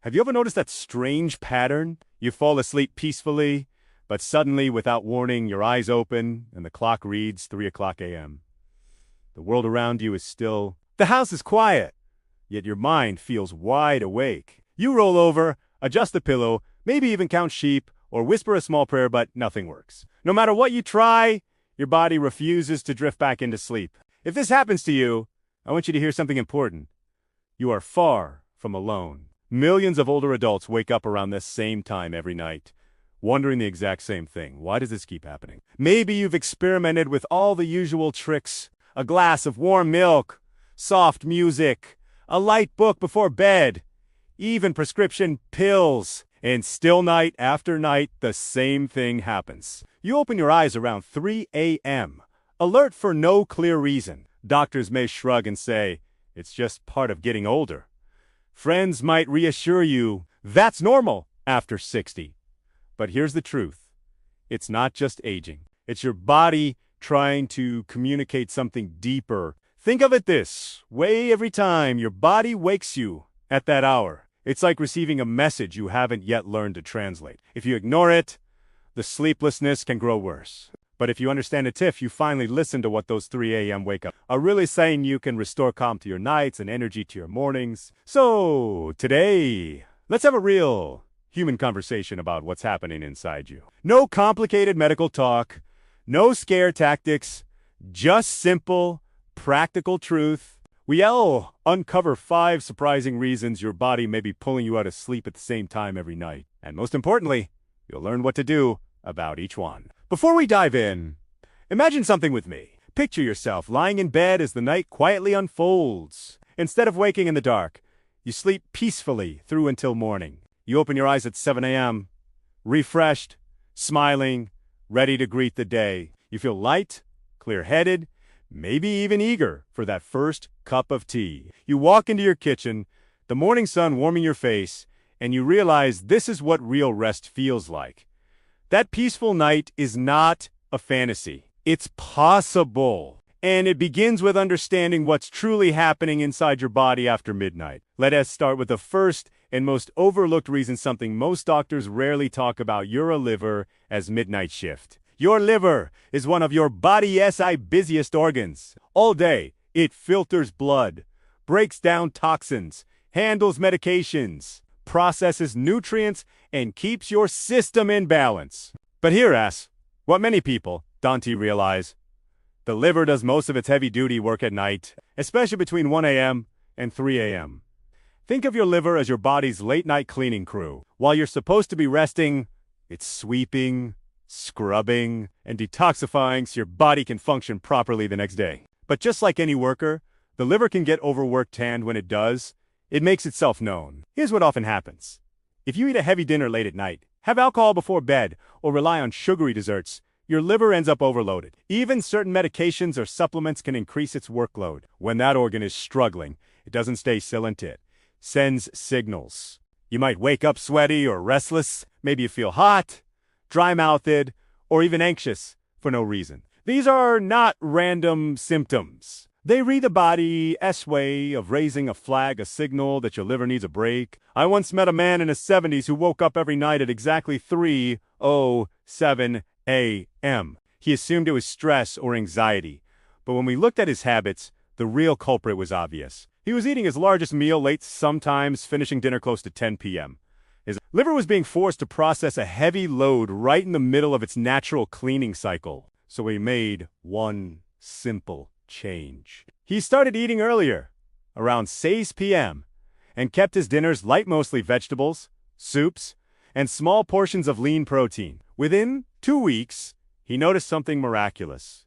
Have you ever noticed that strange pattern? You fall asleep peacefully, but suddenly, without warning, your eyes open and the clock reads 3 o'clock a.m. The world around you is still. The house is quiet, yet your mind feels wide awake. You roll over, adjust the pillow, maybe even count sheep, or whisper a small prayer, but nothing works. No matter what you try, your body refuses to drift back into sleep. If this happens to you, I want you to hear something important. You are far from alone. Millions of older adults wake up around this same time every night, wondering the exact same thing. Why does this keep happening? Maybe you've experimented with all the usual tricks. A glass of warm milk, soft music, a light book before bed, even prescription pills. And still night after night, the same thing happens. You open your eyes around 3 a.m., alert for no clear reason. Doctors may shrug and say, it's just part of getting older. Friends might reassure you, that's normal after 60. But here's the truth. It's not just aging. It's your body trying to communicate something deeper. Think of it this way: every time your body wakes you at that hour, it's like receiving a message you haven't yet learned to translate. If you ignore it, the sleeplessness can grow worse. But if you understand it, if you finally listen to what those 3 a.m. wake up are really saying, you can restore calm to your nights and energy to your mornings. So today, let's have a real human conversation about what's happening inside you. No complicated medical talk, no scare tactics, just simple, practical truth. We'll uncover 5 surprising reasons your body may be pulling you out of sleep at the same time every night. And most importantly, you'll learn what to do about each one. Before we dive in, imagine something with me. Picture yourself lying in bed as the night quietly unfolds. Instead of waking in the dark, you sleep peacefully through until morning. You open your eyes at 7 a.m., refreshed, smiling, ready to greet the day. You feel light, clear-headed, maybe even eager for that first cup of tea. You walk into your kitchen, the morning sun warming your face, and you realize this is what real rest feels like. That peaceful night is not a fantasy. It's possible. And it begins with understanding what's truly happening inside your body after midnight. Let us start with the first and most overlooked reason, something most doctors rarely talk about: your liver as midnight shift. Your liver is one of your body's busiest organs. All day, it filters blood, breaks down toxins, handles medications, processes nutrients, and keeps your system in balance. But here's what many people don't realize. The liver does most of its heavy-duty work at night, especially between 1 a.m. and 3 a.m. Think of your liver as your body's late-night cleaning crew. While you're supposed to be resting, it's sweeping, scrubbing, and detoxifying so your body can function properly the next day. But just like any worker, the liver can get overworked, and when it does, it makes itself known. Here's what often happens. If you eat a heavy dinner late at night, have alcohol before bed, or rely on sugary desserts, your liver ends up overloaded. Even certain medications or supplements can increase its workload. When that organ is struggling, it doesn't stay silent. It sends signals. You might wake up sweaty or restless. Maybe you feel hot, dry-mouthed, or even anxious for no reason. These are not random symptoms. They read the body's way of raising a flag, a signal that your liver needs a break. I once met a man in his 70s who woke up every night at exactly 3:07 a.m. He assumed it was stress or anxiety, but when we looked at his habits, the real culprit was obvious. He was eating his largest meal late, sometimes finishing dinner close to 10 p.m. His liver was being forced to process a heavy load right in the middle of its natural cleaning cycle. So he made one simple change. He started eating earlier, around 6 p.m., and kept his dinners light, mostly vegetables, soups, and small portions of lean protein. Within 2 weeks, he noticed something miraculous.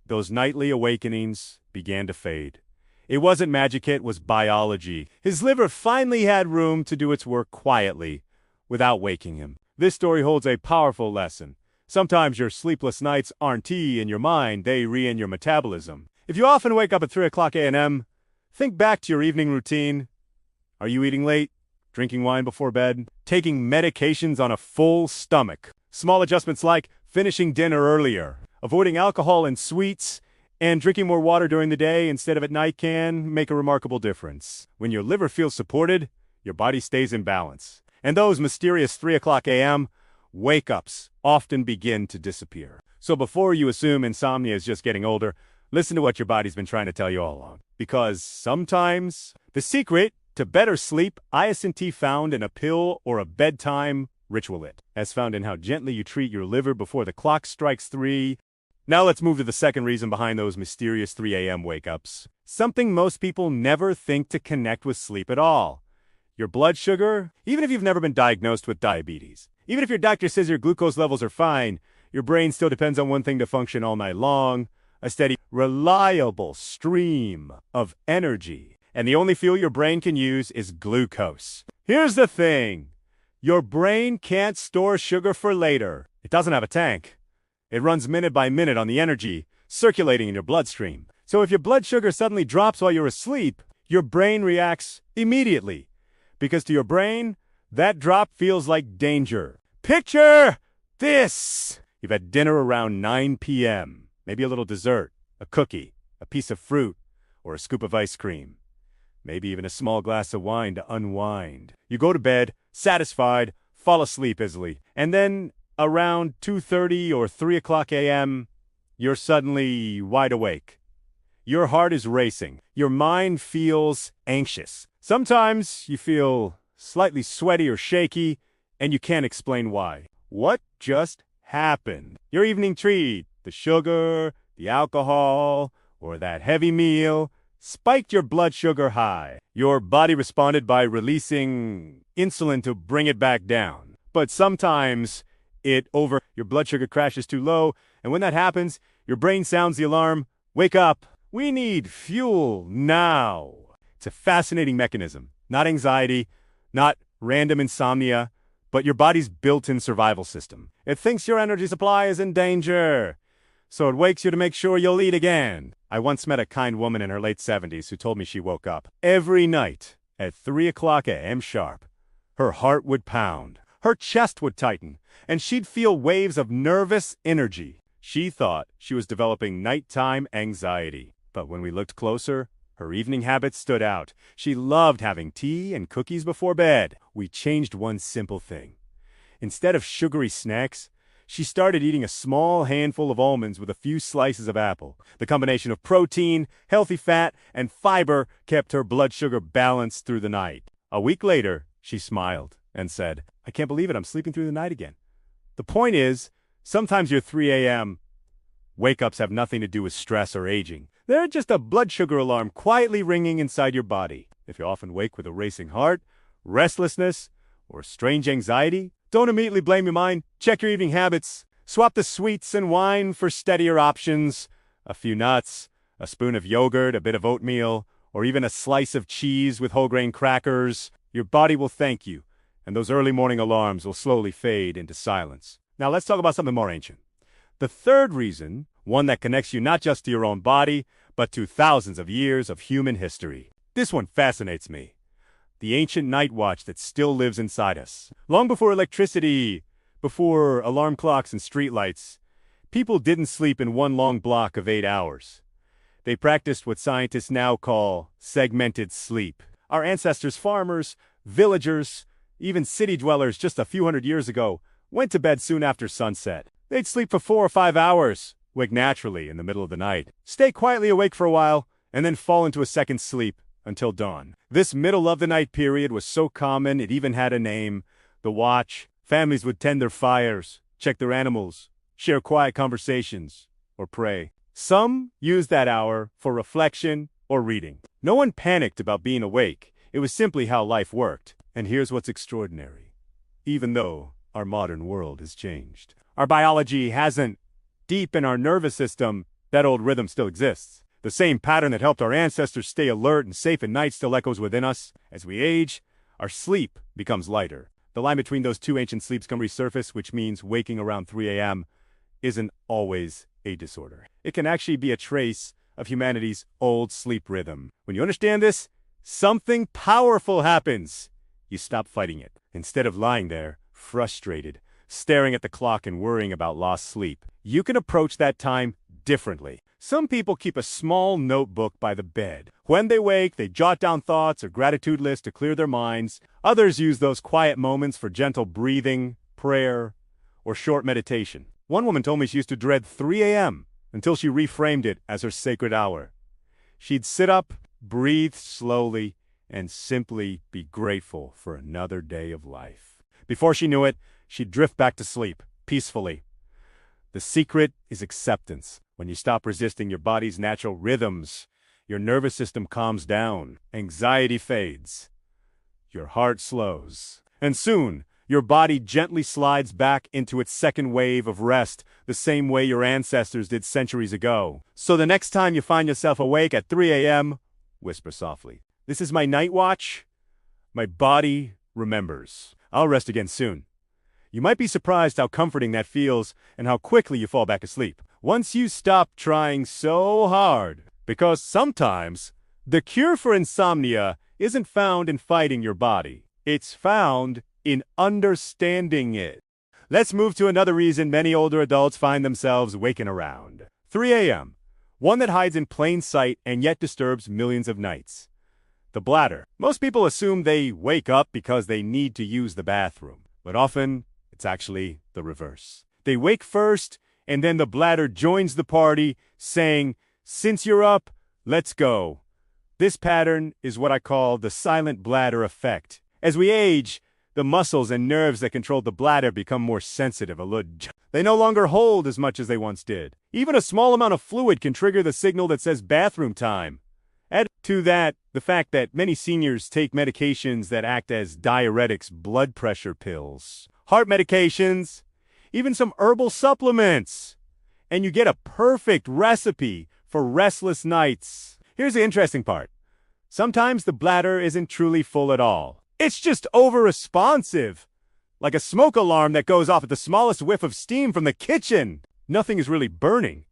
Those nightly awakenings began to fade. It wasn't magic, it was biology. His liver finally had room to do its work quietly, without waking him. This story holds a powerful lesson. Sometimes your sleepless nights aren't in your mind, they re-in your metabolism. If you often wake up at 3 o'clock a.m., think back to your evening routine. Are you eating late? Drinking wine before bed? Taking medications on a full stomach? Small adjustments like finishing dinner earlier, avoiding alcohol and sweets, and drinking more water during the day instead of at night can make a remarkable difference. When your liver feels supported, your body stays in balance. And those mysterious 3 o'clock a.m. wake-ups often begin to disappear. So before you assume insomnia is just getting older, listen to what your body's been trying to tell you all along. Because sometimes the secret to better sleep isn't found in a pill or a bedtime ritualet, as found in how gently you treat your liver before the clock strikes 3. Now let's move to the second reason behind those mysterious 3 a.m. wake-ups. Something most people never think to connect with sleep at all. Your blood sugar, even if you've never been diagnosed with diabetes, even if your doctor says your glucose levels are fine, your brain still depends on one thing to function all night long: a steady, reliable stream of energy. And the only fuel your brain can use is glucose. Here's the thing. Your brain can't store sugar for later. It doesn't have a tank. It runs minute by minute on the energy circulating in your bloodstream. So if your blood sugar suddenly drops while you're asleep, your brain reacts immediately. Because to your brain, that drop feels like danger. Picture this! You've had dinner around 9 p.m., maybe a little dessert, a cookie, a piece of fruit, or a scoop of ice cream. Maybe even a small glass of wine to unwind. You go to bed, satisfied, fall asleep easily, and then around 2:30 or 3 o'clock a.m., you're suddenly wide awake. Your heart is racing. Your mind feels anxious. Sometimes you feel slightly sweaty or shaky, and you can't explain why. What just happened? Your evening treat, the sugar, the alcohol, or that heavy meal, spiked your blood sugar high. Your body responded by releasing insulin to bring it back down. But sometimes your blood sugar crashes too low, and when that happens, your brain sounds the alarm, "Wake up, we need fuel now." It's a fascinating mechanism. Not anxiety, not random insomnia, but your body's built-in survival system. It thinks your energy supply is in danger, so it wakes you to make sure you'll eat again. I once met a kind woman in her late 70s who told me she woke up every night at 3 o'clock a.m. sharp. Her heart would pound, her chest would tighten, and she'd feel waves of nervous energy. She thought she was developing nighttime anxiety. But when we looked closer, her evening habits stood out. She loved having tea and cookies before bed. We changed one simple thing. Instead of sugary snacks, she started eating a small handful of almonds with a few slices of apple. The combination of protein, healthy fat, and fiber kept her blood sugar balanced through the night. A week later, she smiled and said, "I can't believe it, I'm sleeping through the night again." The point is, sometimes your 3 a.m. wake-ups have nothing to do with stress or aging. They're just a blood sugar alarm quietly ringing inside your body. If you often wake with a racing heart, restlessness, or strange anxiety, don't immediately blame your mind. Check your evening habits. Swap the sweets and wine for steadier options. A few nuts, a spoon of yogurt, a bit of oatmeal, or even a slice of cheese with whole grain crackers. Your body will thank you, and those early morning alarms will slowly fade into silence. Now let's talk about something more ancient. The third reason, one that connects you not just to your own body, but to thousands of years of human history. This one fascinates me. The ancient night watch that still lives inside us. Long before electricity, before alarm clocks and streetlights, people didn't sleep in one long block of 8 hours. They practiced what scientists now call segmented sleep. Our ancestors, farmers, villagers, even city dwellers just a few hundred years ago, went to bed soon after sunset. They'd sleep for 4 or 5 hours, wake naturally in the middle of the night, stay quietly awake for a while, and then fall into a second sleep until dawn. This middle of the night period was so common it even had a name, the watch. Families would tend their fires, check their animals, share quiet conversations, or pray. Some used that hour for reflection or reading. No one panicked about being awake. It was simply how life worked. And here's what's extraordinary. Even though our modern world has changed, our biology hasn't. Deep in our nervous system, that old rhythm still exists. The same pattern that helped our ancestors stay alert and safe at night still echoes within us. As we age, our sleep becomes lighter. The line between those two ancient sleeps can resurface, which means waking around 3 a.m. isn't always a disorder. It can actually be a trace of humanity's old sleep rhythm. When you understand this, something powerful happens. You stop fighting it. Instead of lying there, frustrated, staring at the clock and worrying about lost sleep, you can approach that time differently. Some people keep a small notebook by the bed. When they wake, they jot down thoughts or gratitude lists to clear their minds. Others use those quiet moments for gentle breathing, prayer, or short meditation. One woman told me she used to dread 3 a.m. until she reframed it as her sacred hour. She'd sit up, breathe slowly, and simply be grateful for another day of life. Before she knew it, she'd drift back to sleep, peacefully. The secret is acceptance. When you stop resisting your body's natural rhythms, your nervous system calms down, anxiety fades, your heart slows, and soon, your body gently slides back into its second wave of rest, the same way your ancestors did centuries ago. So the next time you find yourself awake at 3 a.m., whisper softly, "This is my night watch. My body remembers. I'll rest again soon." You might be surprised how comforting that feels and how quickly you fall back asleep once you stop trying so hard. Because sometimes, the cure for insomnia isn't found in fighting your body. It's found in understanding it. Let's move to another reason many older adults find themselves waking around 3 a.m., one that hides in plain sight and yet disturbs millions of nights. The bladder. Most people assume they wake up because they need to use the bathroom, but often it's actually the reverse. They wake first, and then the bladder joins the party, saying, "Since you're up, let's go." This pattern is what I call the silent bladder effect. As we age, the muscles and nerves that control the bladder become more sensitive. They no longer hold as much as they once did. Even a small amount of fluid can trigger the signal that says bathroom time. Add to that the fact that many seniors take medications that act as diuretics, blood pressure pills, heart medications, even some herbal supplements. And you get a perfect recipe for restless nights. Here's the interesting part. Sometimes the bladder isn't truly full at all. It's just over-responsive, like a smoke alarm that goes off at the smallest whiff of steam from the kitchen. Nothing is really burning,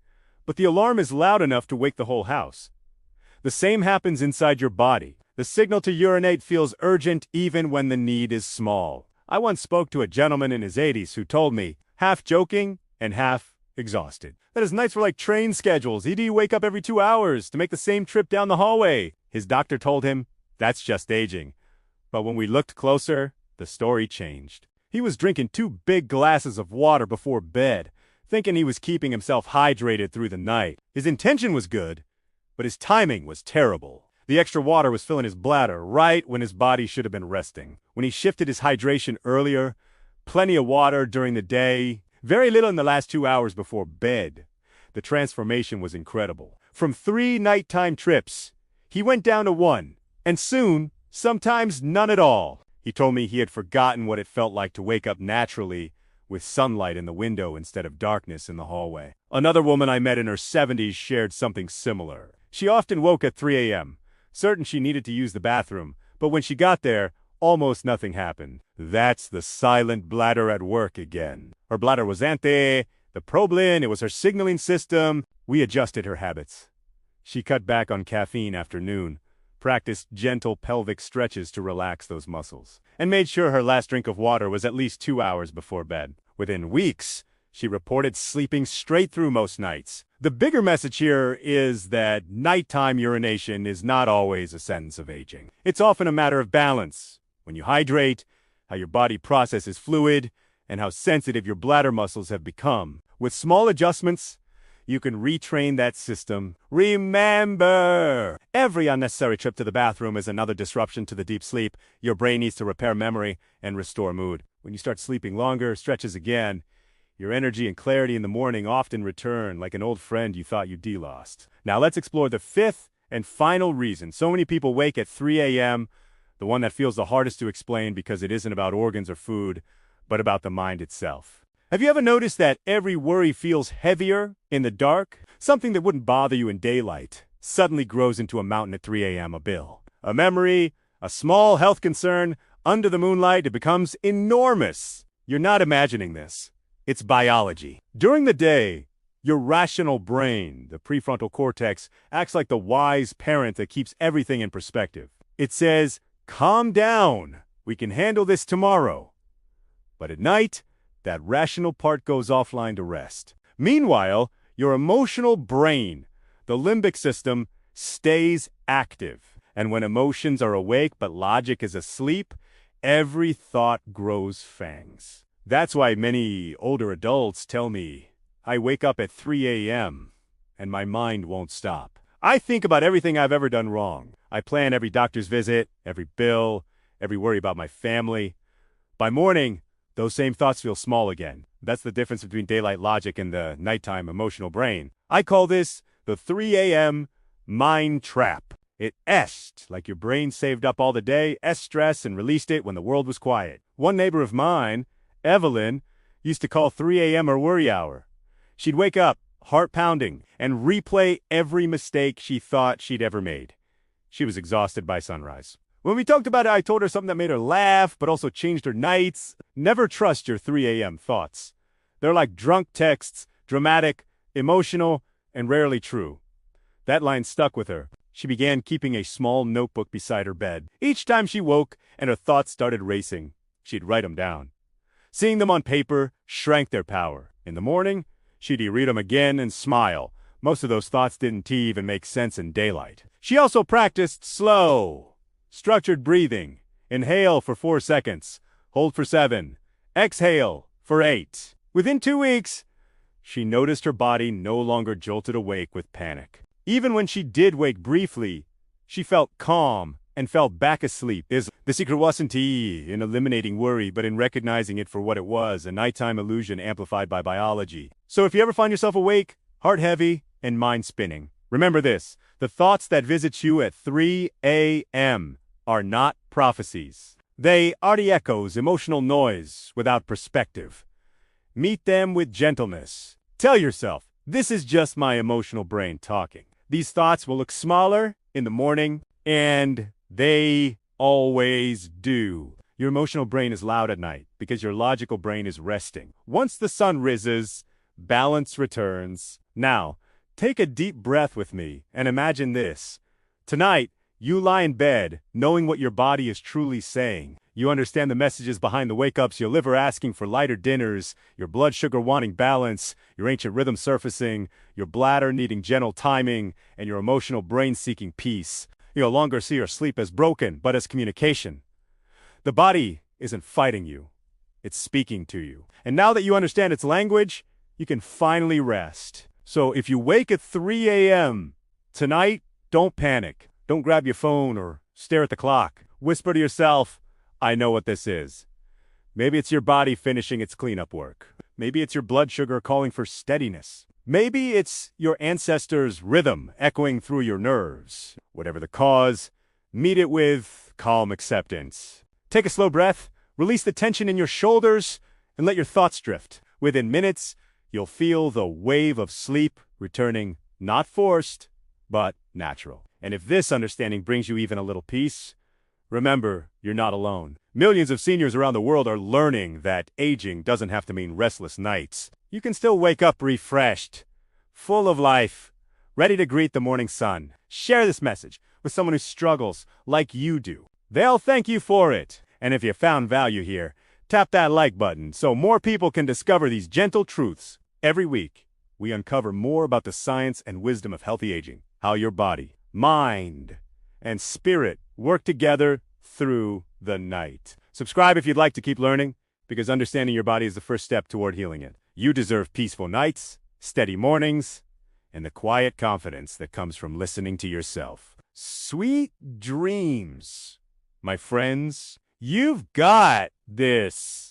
but the alarm is loud enough to wake the whole house. The same happens inside your body. The signal to urinate feels urgent even when the need is small. I once spoke to a gentleman in his 80s who told me, half joking and half exhausted, that his nights were like train schedules. He'd wake up every 2 hours to make the same trip down the hallway. His doctor told him, "That's just aging." But when we looked closer, the story changed. He was drinking 2 big glasses of water before bed, thinking he was keeping himself hydrated through the night. His intention was good, but his timing was terrible. The extra water was filling his bladder right when his body should have been resting. When he shifted his hydration earlier, plenty of water during the day, very little in the last 2 hours before bed, the transformation was incredible. From 3 nighttime trips, he went down to 1, and soon, sometimes none at all. He told me he had forgotten what it felt like to wake up naturally with sunlight in the window instead of darkness in the hallway. Another woman I met in her 70s shared something similar. She often woke at 3 a.m., certain she needed to use the bathroom, but when she got there, almost nothing happened. That's the silent bladder at work again. Her bladder was the problem, it was her signaling system. We adjusted her habits. She cut back on caffeine after noon, practiced gentle pelvic stretches to relax those muscles, and made sure her last drink of water was at least 2 hours before bed. Within weeks, she reported sleeping straight through most nights. The bigger message here is that nighttime urination is not always a sentence of aging. It's often a matter of balance. When you hydrate, how your body processes fluid, and how sensitive your bladder muscles have become. With small adjustments, you can retrain that system. Remember, every unnecessary trip to the bathroom is another disruption to the deep sleep. Your brain needs to repair memory and restore mood. When you start sleeping longer, stretches again, your energy and clarity in the morning often return like an old friend you thought you'd lost. Now let's explore the 5th and final reason so many people wake at 3 a.m., the one that feels the hardest to explain because it isn't about organs or food, but about the mind itself. Have you ever noticed that every worry feels heavier in the dark? Something that wouldn't bother you in daylight suddenly grows into a mountain at 3 a.m. A bill, a memory, a small health concern. Under the moonlight, it becomes enormous. You're not imagining this. It's biology. During the day, your rational brain, the prefrontal cortex, acts like the wise parent that keeps everything in perspective. It says, "Calm down. We can handle this tomorrow." But at night, that rational part goes offline to rest. Meanwhile, your emotional brain, The limbic system stays active. And when emotions are awake but logic is asleep, every thought grows fangs. That's why many older adults tell me, I wake up at 3 a.m. and my mind won't stop. I think about everything I've ever done wrong. I plan every doctor's visit, every bill, every worry about my family. By morning, those same thoughts feel small again. That's the difference between daylight logic and the nighttime emotional brain. I call this the 3 a.m. mind trap. It est, like your brain saved up all the day, stress, and released it when the world was quiet. One neighbor of mine, Evelyn, used to call 3 a.m. her worry hour. She'd wake up, heart pounding, and replay every mistake she thought she'd ever made. She was exhausted by sunrise. When we talked about it, I told her something that made her laugh, but also changed her nights. Never trust your 3 a.m. thoughts. They're like drunk texts, dramatic, emotional, and rarely true. That line stuck with her. She began keeping a small notebook beside her bed. Each time she woke and her thoughts started racing, she'd write them down. Seeing them on paper shrank their power. In the morning, she'd read them again and smile. Most of those thoughts didn't even make sense in daylight. She also practiced slow, structured breathing. Inhale for 4 seconds, hold for 7, exhale for 8. Within 2 weeks, she noticed her body no longer jolted awake with panic. Even when she did wake briefly, she felt calm and fell back asleep. The secret wasn't in eliminating worry, but in recognizing it for what it was, a nighttime illusion amplified by biology. So if you ever find yourself awake, heart heavy, and mind spinning, remember this: the thoughts that visit you at 3 a.m. are not prophecies. They are the echoes, emotional noise without perspective. Meet them with gentleness. Tell yourself, this is just my emotional brain talking. These thoughts will look smaller in the morning, and they always do. Your emotional brain is loud at night because your logical brain is resting. Once the sun rises, balance returns. Now, take a deep breath with me and imagine this. Tonight, you lie in bed knowing what your body is truly saying. You understand the messages behind the wake-ups, your liver asking for lighter dinners, your blood sugar wanting balance, your ancient rhythm surfacing, your bladder needing gentle timing, and your emotional brain seeking peace. You no longer see your sleep as broken, but as communication. The body isn't fighting you. It's speaking to you. And now that you understand its language, you can finally rest. So if you wake at 3 a.m. tonight, don't panic. Don't grab your phone or stare at the clock. Whisper to yourself, I know what this is. Maybe it's your body finishing its cleanup work. Maybe it's your blood sugar calling for steadiness. Maybe it's your ancestors' rhythm echoing through your nerves. Whatever the cause, meet it with calm acceptance. Take a slow breath, release the tension in your shoulders, and let your thoughts drift. Within minutes, you'll feel the wave of sleep returning, not forced, but natural. And if this understanding brings you even a little peace, remember, you're not alone. Millions of seniors around the world are learning that aging doesn't have to mean restless nights. You can still wake up refreshed, full of life, ready to greet the morning sun. Share this message with someone who struggles like you do. They'll thank you for it. And if you found value here, tap that like button so more people can discover these gentle truths. Every week, we uncover more about the science and wisdom of healthy aging, how your body, mind, and spirit work together through the night. Subscribe if you'd like to keep learning, because understanding your body is the first step toward healing it. You deserve peaceful nights, steady mornings, and the quiet confidence that comes from listening to yourself. Sweet dreams, my friends. You've got this.